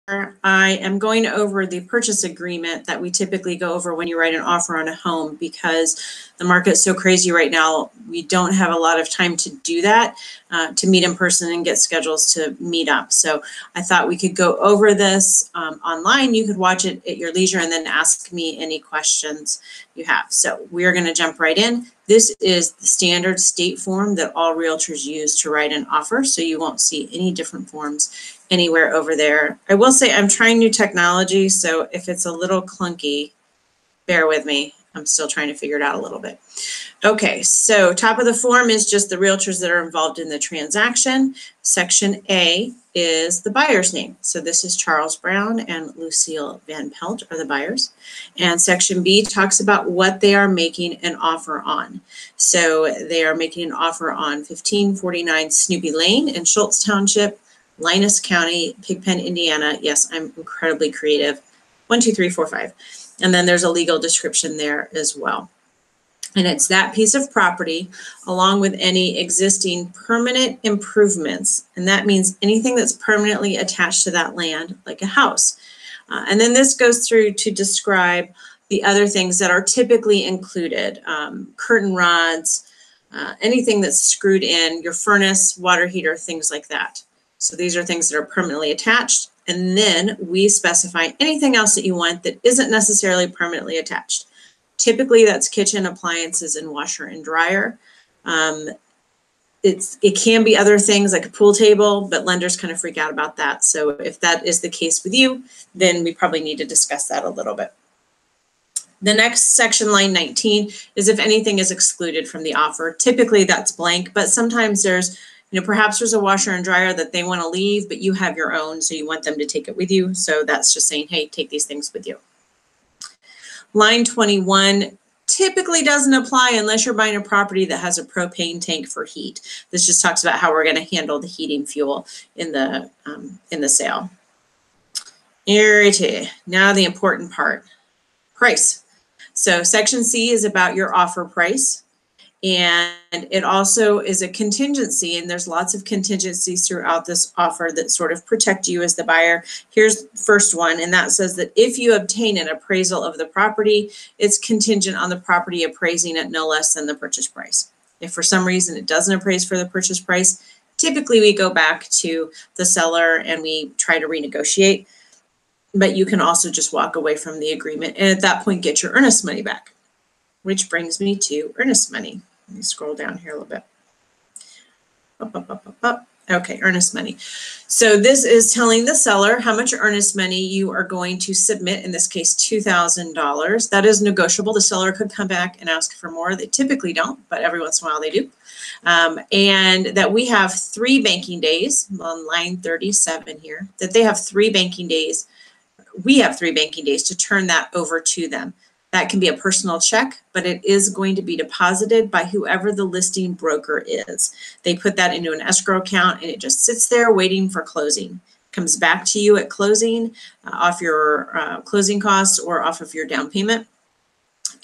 I am going over the purchase agreement that we typically go over when you write an offer on a home, because the market's so crazy right now. We don't have a lot of time to do that, to meet in person and get schedules to meet up. So I thought we could go over this online. You could watch it at your leisure and then ask me any questions you have. So we're going to jump right in. This is the standard state form that all realtors use to write an offer, so you won't see any different forms anywhere over there. I will say I'm trying new technology, so if it's a little clunky, bear with me. I'm still trying to figure it out a little bit. Okay, so top of the form is just the realtors that are involved in the transaction. Section A is the buyer's name. So this is Charles Brown and Lucille Van Pelt are the buyers. And section B talks about what they are making an offer on. So they are making an offer on 1549 Snoopy Lane in Schultz Township, Linus County, Pigpen, Indiana. Yes, I'm incredibly creative. 1, 2, 3, 4, 5. And then there's a legal description there as well. And it's that piece of property along with any existing permanent improvements. And that means anything that's permanently attached to that land, like a house. And then this goes through to describe the other things that are typically included, curtain rods, anything that's screwed in, your furnace, water heater, things like that. So these are things that are permanently attached. And then we specify anything else that you want that isn't necessarily permanently attached. Typically that's kitchen appliances and washer and dryer. It can be other things like a pool table, but lenders kind of freak out about that. So if that is the case with you, then we probably need to discuss that a little bit. The next section, line 19, is if anything is excluded from the offer. Typically that's blank, but sometimes there's, perhaps there's a washer and dryer that they want to leave, but you have your own, so you want them to take it with you. So that's just saying, hey, take these things with you. Line 21 typically doesn't apply unless you're buying a property that has a propane tank for heat. This just talks about how we're going to handle the heating fuel in the sale. Alrighty, now the important part, price. So section C is about your offer price. And it also is a contingency, and there's lots of contingencies throughout this offer that sort of protect you as the buyer. Here's the first one, and that says that if you obtain an appraisal of the property, it's contingent on the property appraising at no less than the purchase price. If for some reason it doesn't appraise for the purchase price, typically we go back to the seller and we try to renegotiate, but you can also just walk away from the agreement and at that point get your earnest money back, which brings me to earnest money. Let me scroll down here a little bit. Up. Okay, earnest money. So this is telling the seller how much earnest money you are going to submit, in this case, $2,000. That is negotiable. The seller could come back and ask for more. They typically don't, but every once in a while they do. And that we have 3 banking days, on line 37 here, that they have 3 banking days. We have 3 banking days to turn that over to them. That can be a personal check, but it is going to be deposited by whoever the listing broker is. They put that into an escrow account and it just sits there waiting for closing. Comes back to you at closing, off your closing costs or off of your down payment.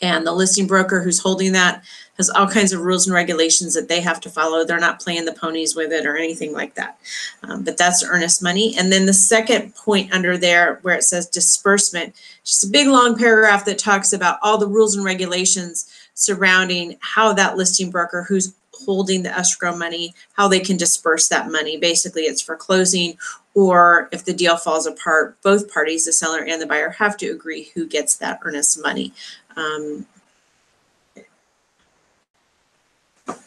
And the listing broker who's holding that has all kinds of rules and regulations that they have to follow. They're not playing the ponies with it or anything like that. But that's earnest money. And then the second point under there where it says disbursement, just a big long paragraph that talks about all the rules and regulations surrounding how that listing broker who's holding the escrow money, how they can disperse that money. Basically, it's for closing, or if the deal falls apart, both parties, the seller and the buyer, have to agree who gets that earnest money.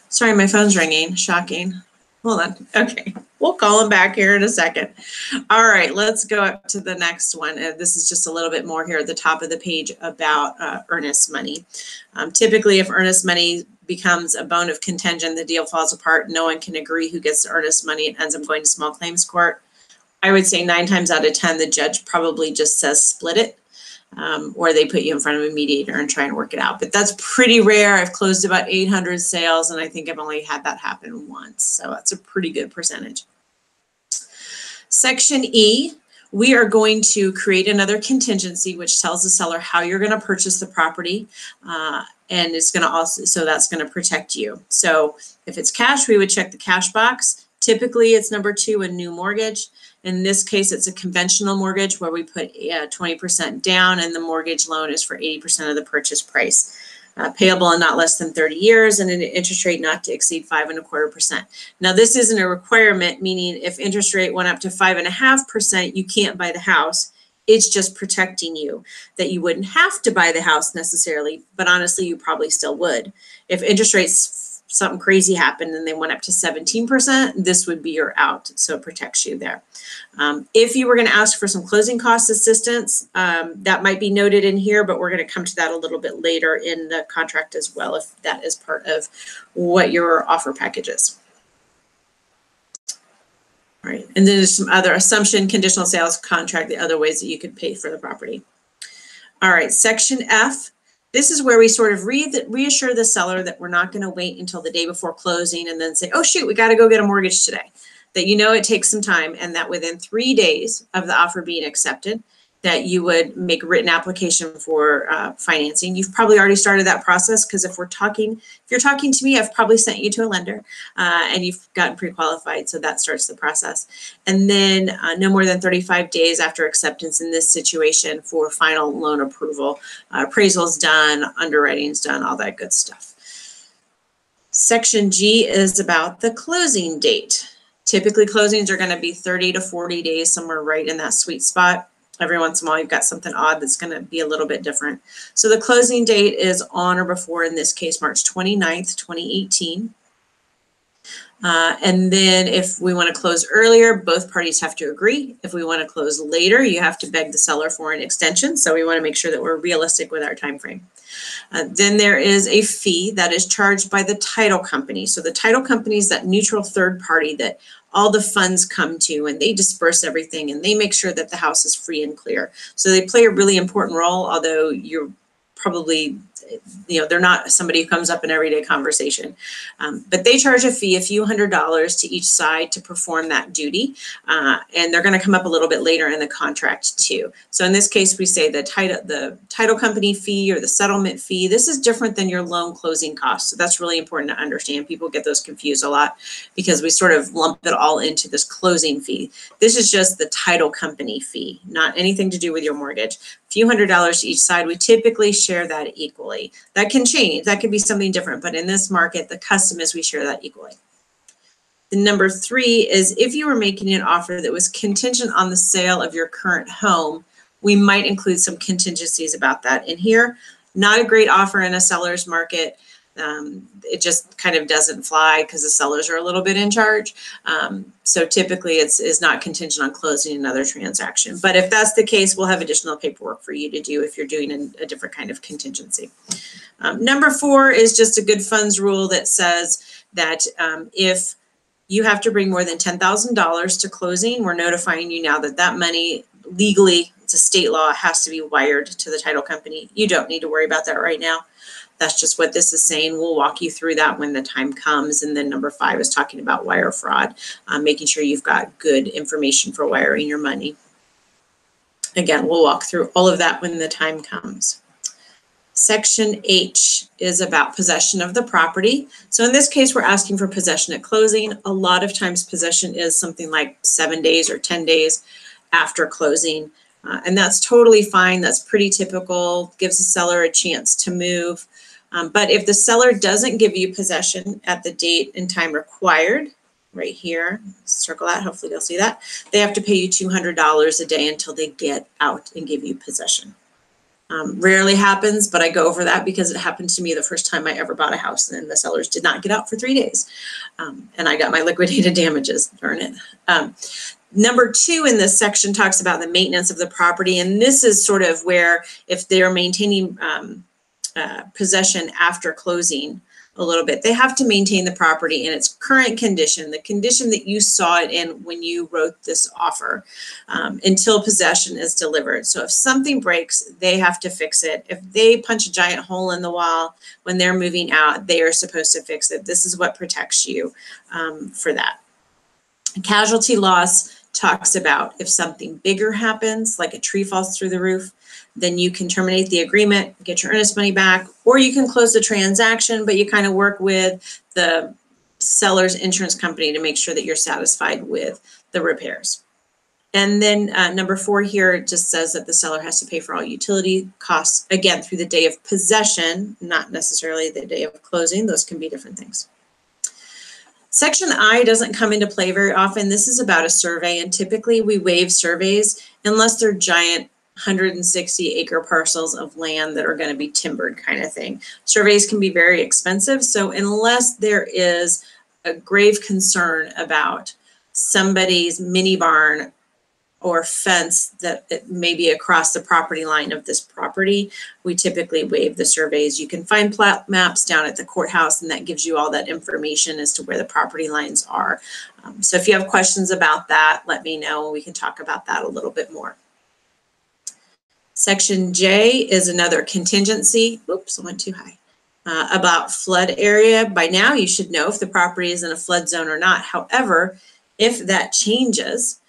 Sorry, my phone's ringing. Shocking. Hold on. Okay, we'll call him back here in a second. All right, let's go up to the next one. This is just a little bit more here at the top of the page about earnest money. Typically, if earnest money becomes a bone of contention, the deal falls apart, no one can agree who gets the earnest money, it ends up going to small claims court. I would say 9 times out of 10, the judge probably just says split it. Or they put you in front of a mediator and try and work it out. But that's pretty rare. I've closed about 800 sales, and I think I've only had that happen once. So that's a pretty good percentage. Section E, we are going to create another contingency, which tells the seller how you're going to purchase the property. And it's going to also, so that's going to protect you. So if it's cash, we would check the cash box. Typically, it's number 2, a new mortgage. In this case, it's a conventional mortgage where we put 20% down and the mortgage loan is for 80% of the purchase price. Payable in not less than 30 years and an interest rate not to exceed 5.25%. Now, this isn't a requirement, meaning if interest rate went up to 5.5%, you can't buy the house. It's just protecting you that you wouldn't have to buy the house necessarily, but honestly, you probably still would. If interest rates, something crazy happened and they went up to 17%, this would be your out. So it protects you there. If you were going to ask for some closing cost assistance, that might be noted in here, but we're going to come to that a little bit later in the contract as well, if that is part of what your offer package is. All right, and then there's some other assumption, conditional sales contract, the other ways that you could pay for the property. All right, section F. This is where we sort of reassure the seller that we're not going to wait until the day before closing and then say, oh, shoot, we got to go get a mortgage today. That you know it takes some time and that within 3 days of the offer being accepted, that you would make a written application for financing. You've probably already started that process because if you're talking to me, I've probably sent you to a lender and you've gotten pre-qualified. So that starts the process. And then no more than 35 days after acceptance in this situation for final loan approval. Appraisal's done, underwriting's done, all that good stuff. Section G is about the closing date. Typically closings are going to be 30 to 40 days, somewhere right in that sweet spot. Every once in a while, you've got something odd that's going to be a little bit different. So the closing date is on or before, in this case, March 29th, 2018. And then if we want to close earlier, both parties have to agree. If we want to close later, you have to beg the seller for an extension. So we want to make sure that we're realistic with our time frame. Then there is a fee that is charged by the title company. So the title company is that neutral third party that all the funds come to, and they disperse everything and they make sure that the house is free and clear. So they play a really important role, although you're probably, they're not somebody who comes up in everyday conversation. But they charge a fee, a few $100s to each side to perform that duty. And they're going to come up a little bit later in the contract too. So in this case, we say the title company fee or the settlement fee. This is different than your loan closing costs. So that's really important to understand. People get those confused a lot because we sort of lump it all into this closing fee. This is just the title company fee, not anything to do with your mortgage. A few $100s to each side. We typically share that equally. That can change. That could be something different. But in this market, the custom is we share that equally. The number 3 is if you were making an offer that was contingent on the sale of your current home, we might include some contingencies about that in here. Not a great offer in a seller's market. It just kind of doesn't fly because the sellers are a little bit in charge. So typically it's not contingent on closing another transaction. But if that's the case, we'll have additional paperwork for you to do if you're doing a different kind of contingency. Number 4 is just a good funds rule that says that if you have to bring more than $10,000 to closing, we're notifying you now that that money legally, it's a state law, has to be wired to the title company. You don't need to worry about that right now. That's just what this is saying. We'll walk you through that when the time comes. And then number 5 is talking about wire fraud, making sure you've got good information for wiring your money. Again, we'll walk through all of that when the time comes. Section H is about possession of the property. So in this case, we're asking for possession at closing. A lot of times possession is something like 7 days or 10 days after closing. And that's totally fine. That's pretty typical. Gives the seller a chance to move. But if the seller doesn't give you possession at the date and time required, right here, circle that, hopefully you'll see that, they have to pay you $200 a day until they get out and give you possession. Rarely happens, but I go over that because it happened to me the first time I ever bought a house, and the sellers did not get out for 3 days. And I got my liquidated damages, darn it. Number 2 in this section talks about the maintenance of the property. And this is sort of where if they're maintaining possession after closing a little bit, they have to maintain the property in its current condition, the condition that you saw it in when you wrote this offer, until possession is delivered. So if something breaks, they have to fix it. If they punch a giant hole in the wall when they're moving out, they are supposed to fix it. This is what protects you for that. Casualty loss talks about if something bigger happens, like a tree falls through the roof, then you can terminate the agreement, get your earnest money back, or you can close the transaction, but you kind of work with the seller's insurance company to make sure that you're satisfied with the repairs. And then number 4 here just says that the seller has to pay for all utility costs, again, through the day of possession, not necessarily the day of closing. Those can be different things. Section I doesn't come into play very often. This is about a survey, and typically we waive surveys unless they're giant 160-acre parcels of land that are going to be timbered kind of thing. Surveys can be very expensive, so unless there is a grave concern about somebody's mini barn or fence that it may be across the property line of this property, we typically waive the surveys. You can find plat maps down at the courthouse, and that gives you all that information as to where the property lines are. So if you have questions about that, let me know and we can talk about that a little bit more. Section J is another contingency. Oops, I went too high. About flood area. By now you should know if the property is in a flood zone or not. However, if that changes,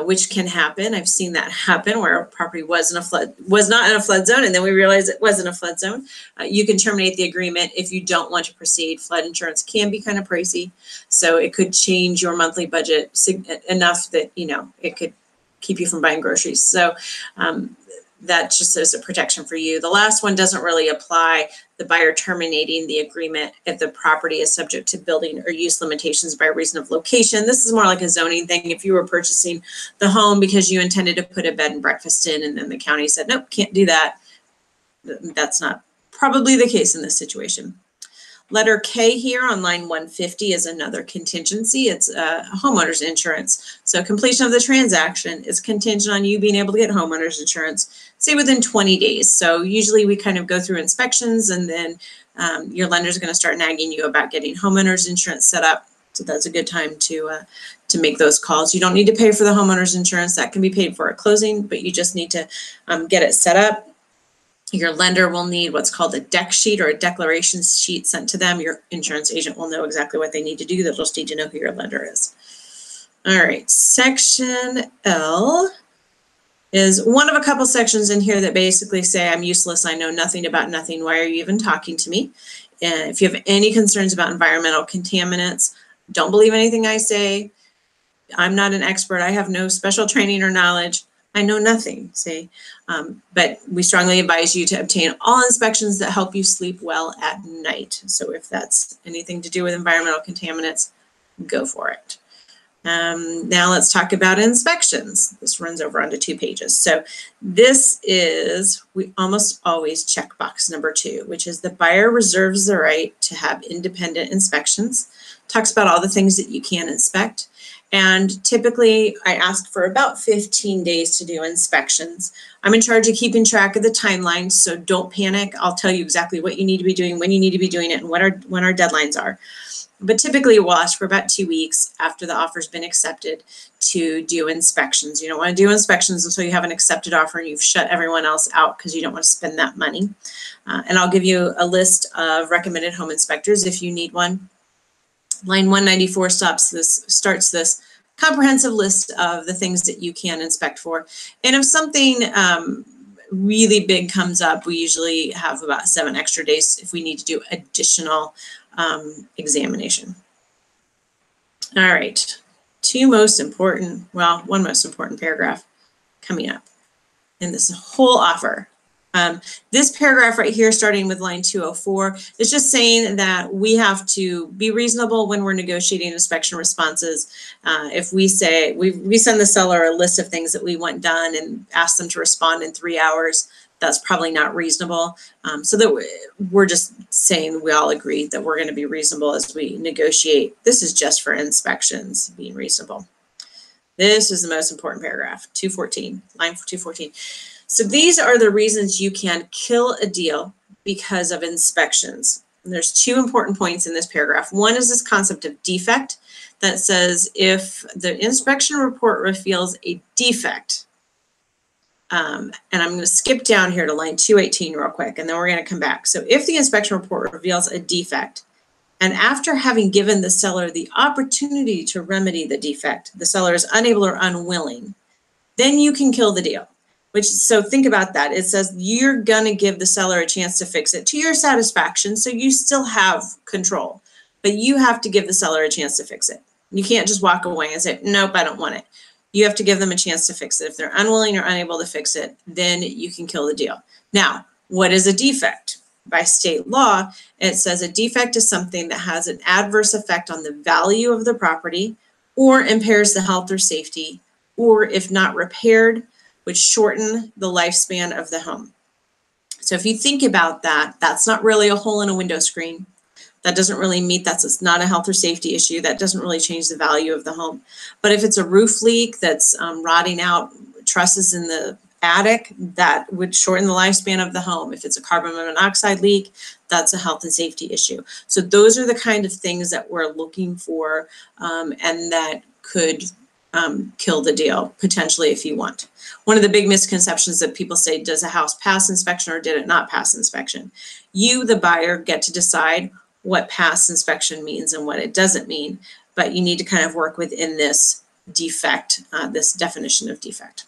which can happen, I've seen that happen where a property was not in a flood zone, and then we realized it was in a flood zone. You can terminate the agreement if you don't want to proceed. Flood insurance can be kind of pricey, so it could change your monthly budget enough that it could keep you from buying groceries. So that just is a protection for you. The last one doesn't really apply, the buyer terminating the agreement if the property is subject to building or use limitations by reason of location. This is more like a zoning thing. If you were purchasing the home because you intended to put a bed and breakfast in, and then the county said, nope, can't do that. That's not probably the case in this situation. Letter K here on line 150 is another contingency. It's homeowner's insurance. So completion of the transaction is contingent on you being able to get homeowner's insurance, say within 20 days. So usually we kind of go through inspections, and then your lender is going to start nagging you about getting homeowner's insurance set up. So that's a good time to make those calls. You don't need to pay for the homeowner's insurance. That can be paid for at closing, but you just need to get it set up. Your lender will need what's called a deck sheet or a declaration sheet sent to them. Your insurance agent will know exactly what they need to do. They'll just need to know who your lender is. All right, section L is one of a couple sections in here that basically say I'm useless, I know nothing about nothing, why are you even talking to me? And if you have any concerns about environmental contaminants, don't believe anything I say. I'm not an expert, I have no special training or knowledge. I know nothing, say, but we strongly advise you to obtain all inspections that help you sleep well at night. So if that's anything to do with environmental contaminants, go for it. Now let's talk about inspections. This runs over onto 2 pages. So this is, we almost always check box number 2, which is the buyer reserves the right to have independent inspections. Talks about all the things that you can inspect. And typically I ask for about 15 days to do inspections. I'm in charge of keeping track of the timeline, so don't panic. I'll tell you exactly what you need to be doing, when you need to be doing it, and when our deadlines are. But typically we'll ask for about 2 weeks after the offer's been accepted to do inspections. You don't want to do inspections until you have an accepted offer and you've shut everyone else out because you don't want to spend that money. And I'll give you a list of recommended home inspectors if you need one. Line 194 starts this comprehensive list of the things that you can inspect for. And if something really big comes up, we usually have about 7 extra days if we need to do additional examination. All right, one most important paragraph coming up in this whole offer. This paragraph right here, starting with line 204, is just saying that we have to be reasonable when we're negotiating inspection responses. If we say, we send the seller a list of things that we want done and ask them to respond in 3 hours, that's probably not reasonable. So that we're just saying we all agree that we're going to be reasonable as we negotiate. This is just for inspections, being reasonable. This is the most important paragraph, 214, line 214. So these are the reasons you can kill a deal because of inspections. And there's 2 important points in this paragraph. One is this concept of defect that says if the inspection report reveals a defect, and I'm going to skip down here to line 218 real quick, and then we're going to come back. So if the inspection report reveals a defect, and after having given the seller the opportunity to remedy the defect, the seller is unable or unwilling, then you can kill the deal. So think about that. It says you're going to give the seller a chance to fix it to your satisfaction, so you still have control, but you have to give the seller a chance to fix it. You can't just walk away and say, nope, I don't want it. you have to give them a chance to fix it. If they're unwilling or unable to fix it, then you can kill the deal. Now, what is a defect? By state law, it says a defect is something that has an adverse effect on the value of the property or impairs the health or safety, or if not repaired, would shorten the lifespan of the home. So if you think about that, that's not really a hole in a window screen. That doesn't really meet, that's not a health or safety issue. That doesn't really change the value of the home. But if it's a roof leak that's rotting out trusses in the attic, that would shorten the lifespan of the home. If it's a carbon monoxide leak, that's a health and safety issue. So those are the kind of things that we're looking for and that could kill the deal potentially if you want. One of the big misconceptions that people say, does a house pass inspection or did it not pass inspection? You, the buyer, get to decide what pass inspection means and what it doesn't mean, but you need to kind of work within this defect, this definition of defect.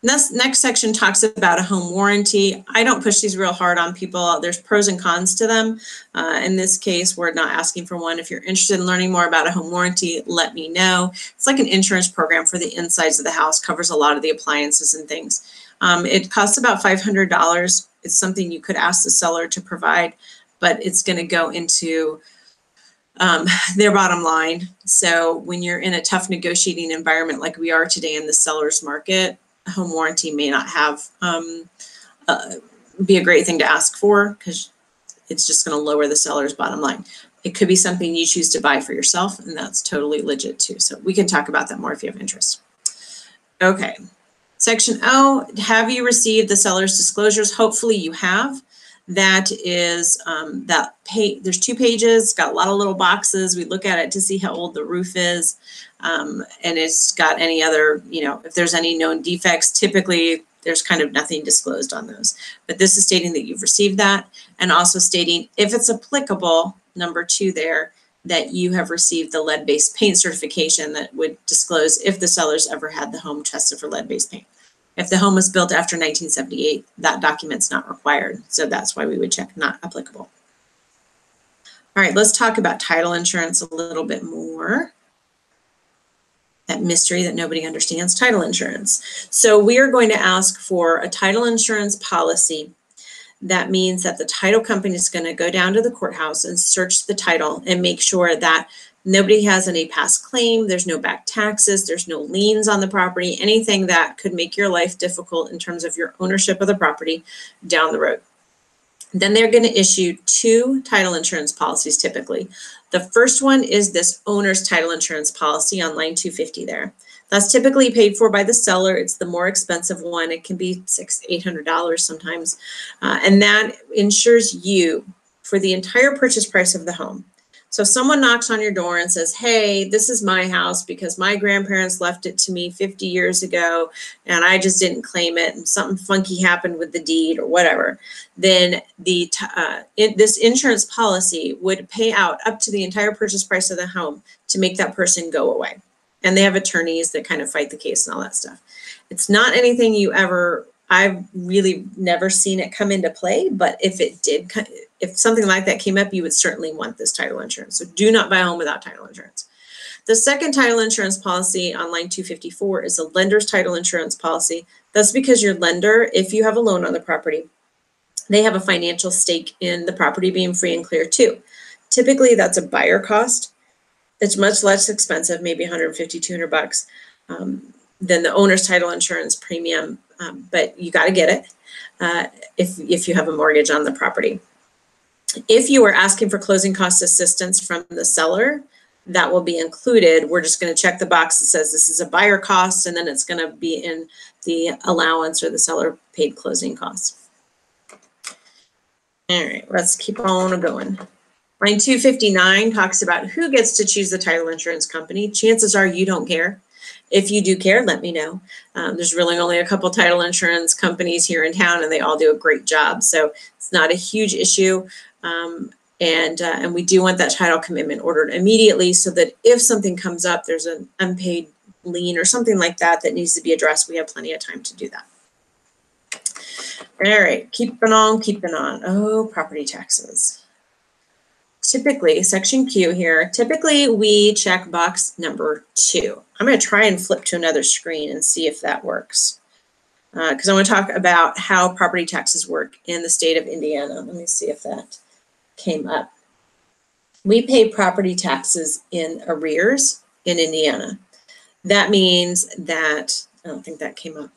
This next section talks about a home warranty. I don't push these real hard on people. There's pros and cons to them. In this case, we're not asking for one. If you're interested in learning more about a home warranty, let me know. It's like an insurance program for the insides of the house, covers a lot of the appliances and things. It costs about $500. It's something you could ask the seller to provide, but it's going to go into their bottom line. So when you're in a tough negotiating environment like we are today in the seller's market, a home warranty may not have be a great thing to ask for because it's just going to lower the seller's bottom line. It could be something you choose to buy for yourself, and that's totally legit too. So we can talk about that more if you have interest. Okay. Section O, have you received the seller's disclosures? Hopefully you have. That is, there's 2 pages, got a lot of little boxes. We look at it to see how old the roof is. And it's got any other, if there's any known defects, typically there's kind of nothing disclosed on those. But this is stating that you've received that, and also stating, if it's applicable, number 2 there, that you have received the lead-based paint certification that would disclose if the seller's ever had the home tested for lead-based paint. If the home was built after 1978, that document's not required. So that's why we would check not applicable. All right, let's talk about title insurance a little bit more. That mystery that nobody understands, title insurance. So we are going to ask for a title insurance policy. That means that the title company is going to go down to the courthouse and search the title and make sure that nobody has any past claim, there's no back taxes, there's no liens on the property, anything that could make your life difficult in terms of your ownership of the property down the road. Then they're going to issue 2 title insurance policies typically. The first one is this owner's title insurance policy on line 250 there. That's typically paid for by the seller. It's the more expensive one. It can be $600-800 sometimes. And that insures you for the entire purchase price of the home. So if someone knocks on your door and says, hey, this is my house because my grandparents left it to me 50 years ago and I just didn't claim it and something funky happened with the deed or whatever, then this insurance policy would pay out up to the entire purchase price of the home to make that person go away. And they have attorneys that kind of fight the case and all that stuff. It's not anything I've really never seen it come into play, but if it did, if something like that came up, you would certainly want this title insurance. So do not buy a home without title insurance. The second title insurance policy on line 254 is a lender's title insurance policy. That's because your lender, if you have a loan on the property, they have a financial stake in the property being free and clear too. Typically that's a buyer cost. It's much less expensive, maybe $150, $200 than the owner's title insurance premium, but you got to get it if you have a mortgage on the property. If you are asking for closing cost assistance from the seller, that will be included. We're just going to check the box that says this is a buyer cost, and then it's going to be in the allowance or the seller paid closing costs. All right, let's keep on going. Line 259 talks about who gets to choose the title insurance company. Chances are you don't care. If you do care, let me know. There's really only a couple title insurance companies here in town, and they all do a great job. So it's not a huge issue. And we do want that title commitment ordered immediately so that if something comes up, there's an unpaid lien or something like that that needs to be addressed, we have plenty of time to do that. All right, keeping on. Oh, property taxes. typically, section Q here, typically we check box number 2. I'm going to try and flip to another screen and see if that works. Because I want to talk about how property taxes work in the state of Indiana. Let me see if that came up. We pay property taxes in arrears in Indiana. That means that, I don't think that came up.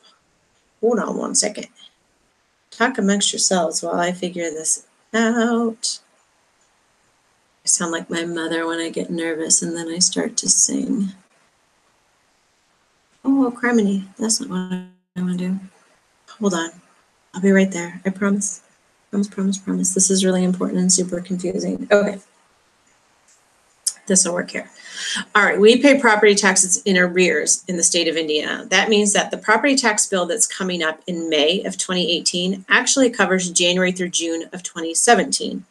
Hold on one second. Talk amongst yourselves while I figure this out. I sound like my mother when I get nervous and then I start to sing. Oh, criminy. That's not what I want to do. Hold on. I'll be right there. I promise. Promise. This is really important and super confusing. Okay. This will work here. All right, we pay property taxes in arrears in the state of Indiana. That means that the property tax bill that's coming up in May of 2018 actually covers January through June of 2017.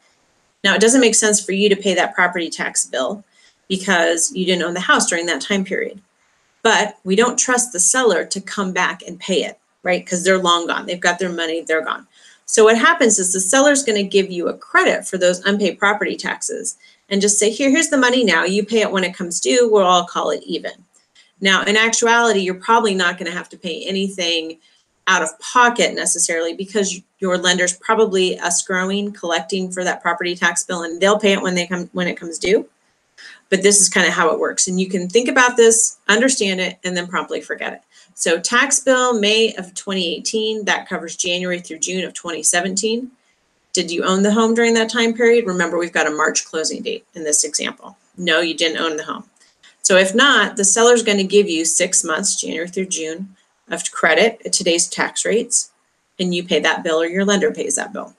Now, it doesn't make sense for you to pay that property tax bill because you didn't own the house during that time period. But we don't trust the seller to come back and pay it, right? Because they're long gone. They've got their money, they're gone. So what happens is the seller's going to give you a credit for those unpaid property taxes and just say, here's the money now. You pay it when it comes due. We'll all call it even. Now, in actuality, you're probably not going to have to pay anything out of pocket necessarily because your lender's probably escrowing, collecting for that property tax bill, and they'll pay it when it comes due. But this is kind of how it works. And you can think about this, understand it, and then promptly forget it. So tax bill, May of 2018, that covers January through June of 2017. Did you own the home during that time period? Remember, we've got a March closing date in this example. No, you didn't own the home. So if not, the seller's going to give you 6 months, January through June, of credit at today's tax rates, and you pay that bill or your lender pays that bill.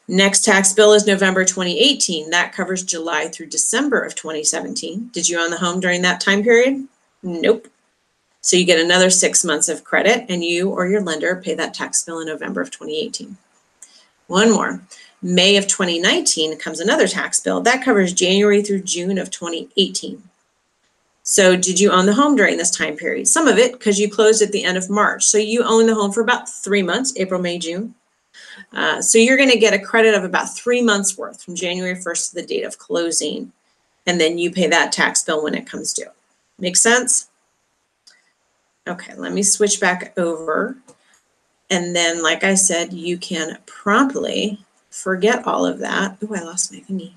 Next tax bill is November 2018. That covers July through December of 2017. Did you own the home during that time period? Nope. So you get another 6 months of credit, and you or your lender pay that tax bill in November of 2018. One more. May of 2019 comes another tax bill. That covers January through June of 2018. So did you own the home during this time period? Some of it because you closed at the end of March. So you own the home for about 3 months, April, May, June. So you're going to get a credit of about 3 months worth from January 1st to the date of closing. And then you pay that tax bill when it comes due. Make sense? Okay, let me switch back over. And then, like I said, you can promptly forget all of that. Oh, I lost my thingy.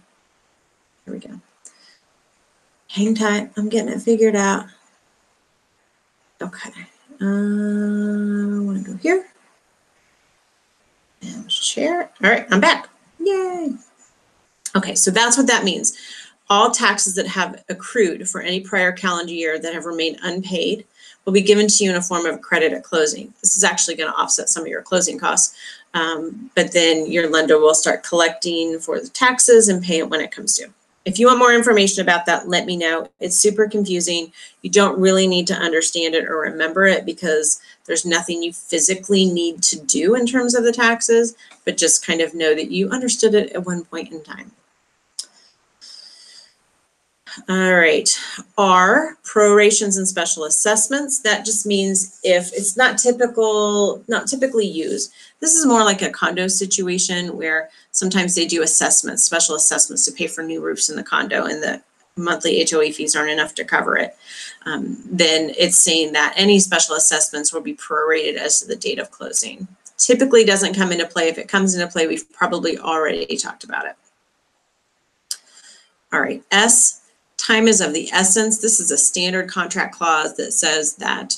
Here we go. Hang tight. I'm getting it figured out. Okay. I want to go here. And share. All right, I'm back. Yay. Okay, so that's what that means. All taxes that have accrued for any prior calendar year that have remained unpaid will be given to you in a form of credit at closing. This is actually going to offset some of your closing costs, but then your lender will start collecting for the taxes and pay it when it comes due. If you want more information about that, let me know. It's super confusing. You don't really need to understand it or remember it because there's nothing you physically need to do in terms of the taxes, but just kind of know that you understood it at one point in time. All right, R, prorations and special assessments. That just means if it's not typically used. This is more like a condo situation where sometimes they do assessments, special assessments to pay for new roofs in the condo and the monthly HOA fees aren't enough to cover it. Then it's saying that any special assessments will be prorated as to the date of closing. Typically doesn't come into play. If it comes into play, we've probably already talked about it. All right, S, time is of the essence. This is a standard contract clause that says that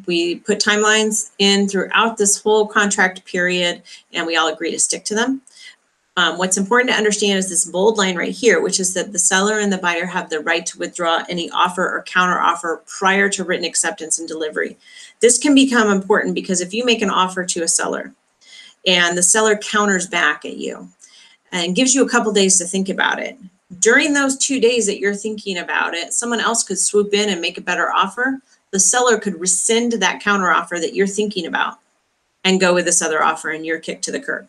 we put timelines in throughout this whole contract period and we all agree to stick to them. What's important to understand is this bold line right here, which is that the seller and the buyer have the right to withdraw any offer or counter offer prior to written acceptance and delivery. This can become important because if you make an offer to a seller and the seller counters back at you and gives you a couple days to think about it, during those 2 days that you're thinking about it, someone else could swoop in and make a better offer. The seller could rescind that counter offer that you're thinking about and go with this other offer and you're kicked to the curb.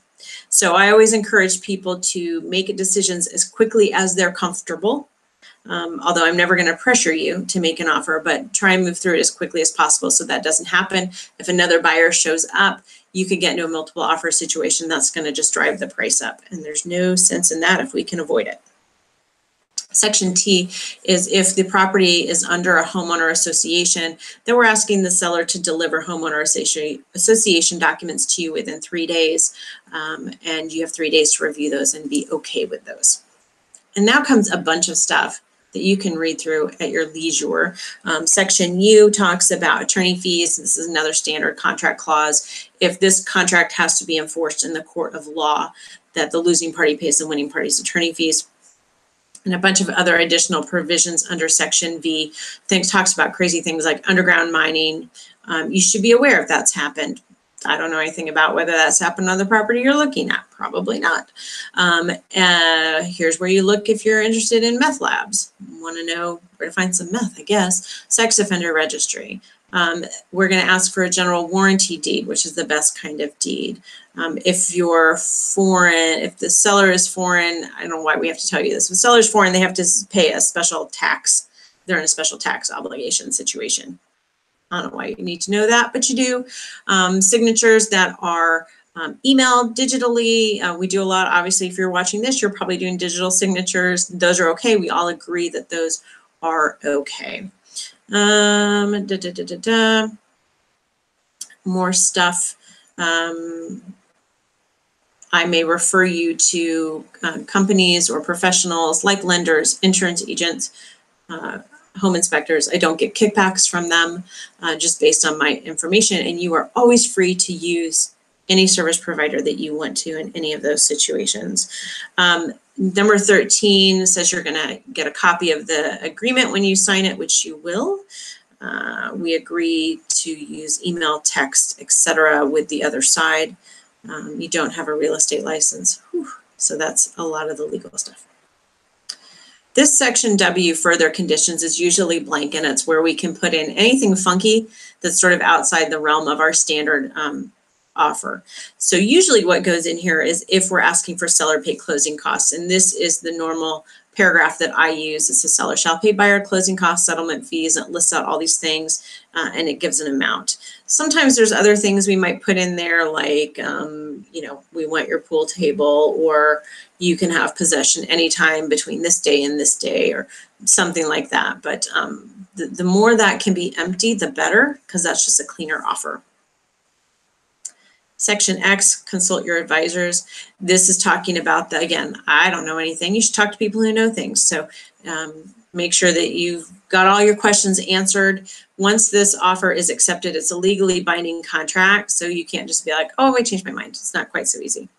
So I always encourage people to make decisions as quickly as they're comfortable Although I'm never going to pressure you to make an offer, but try and move through it as quickly as possible so that doesn't happen. If another buyer shows up, you could get into a multiple offer situation that's going to just drive the price up. And there's no sense in that if we can avoid it. Section T is if the property is under a homeowner association, then we're asking the seller to deliver homeowner association documents to you within 3 days. And you have 3 days to review those and be okay with those. And now comes a bunch of stuff that you can read through at your leisure. Section U talks about attorney fees. This is another standard contract clause. If this contract has to be enforced in the court of law, that the losing party pays the winning party's attorney fees. And a bunch of other additional provisions under Section V. Talks about crazy things like underground mining. You should be aware if that's happened. I don't know anything about whether that's happened on the property you're looking at. Probably not. Here's where you look if you're interested in meth labs. Want to know where to find some meth, I guess. Sex offender registry. We're going to ask for a general warranty deed, which is the best kind of deed. If you're foreign, if the seller is foreign, I don't know why we have to tell you this. If the seller is foreign, they have to pay a special tax. They're in a special tax obligation situation. I don't know why you need to know that, but you do. Signatures that are emailed digitally. We do a lot. Obviously, if you're watching this, you're probably doing digital signatures. Those are okay. We all agree that those are okay. More stuff. I may refer you to companies or professionals like lenders, insurance agents, home inspectors. I don't get kickbacks from them just based on my information. And you are always free to use any service provider that you want to in any of those situations. Number 13 says you're going to get a copy of the agreement when you sign it, which you will. We agree to use email, text, etc. with the other side. You don't have a real estate license. Whew. So that's a lot of the legal stuff. This section W, further conditions, is usually blank, and it's where we can put in anything funky that's sort of outside the realm of our standard offer. So usually what goes in here is if we're asking for seller paid closing costs, and this is the normal paragraph that I use. It's the seller shall pay buyer closing costs, settlement fees, and it lists out all these things, and it gives an amount. Sometimes there's other things we might put in there, like, you know, we want your pool table, or you can have possession anytime between this day and this day, or something like that. But the more that can be empty, the better, because that's just a cleaner offer. Section X, consult your advisors. This is talking about again, I don't know anything. You should talk to people who know things. So make sure that you've got all your questions answered. Once this offer is accepted, it's a legally binding contract. So you can't just be like, oh, I changed my mind. It's not quite so easy.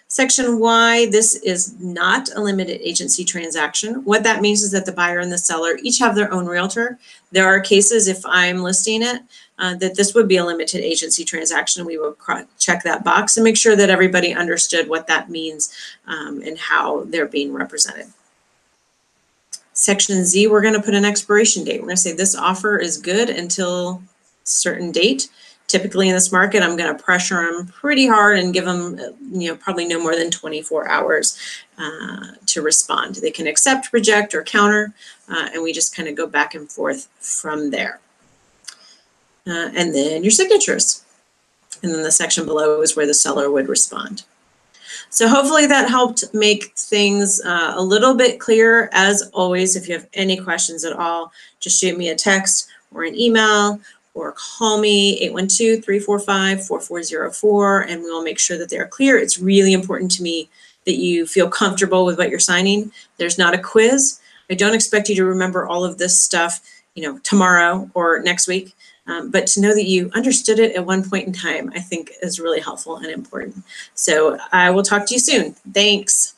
Section Y, this is not a limited agency transaction. What that means is that the buyer and the seller each have their own realtor. There are cases, if I'm listing it, that this would be a limited agency transaction. We will check that box and make sure that everybody understood what that means and how they're being represented. Section Z, we're going to put an expiration date. We're going to say this offer is good until a certain date. Typically in this market, I'm going to pressure them pretty hard and give them, you know, probably no more than 24 hours to respond. They can accept, reject, or counter, and we just kind of go back and forth from there. And then your signatures. And then the section below is where the seller would respond. So hopefully that helped make things a little bit clearer. As always, if you have any questions at all, just shoot me a text or an email, or call me 812-345-4404, and we will make sure that they are clear. It's really important to me that you feel comfortable with what you're signing. There's not a quiz. I don't expect you to remember all of this stuff, you know, tomorrow or next week, but to know that you understood it at one point in time, I think is really helpful and important. So I will talk to you soon. Thanks.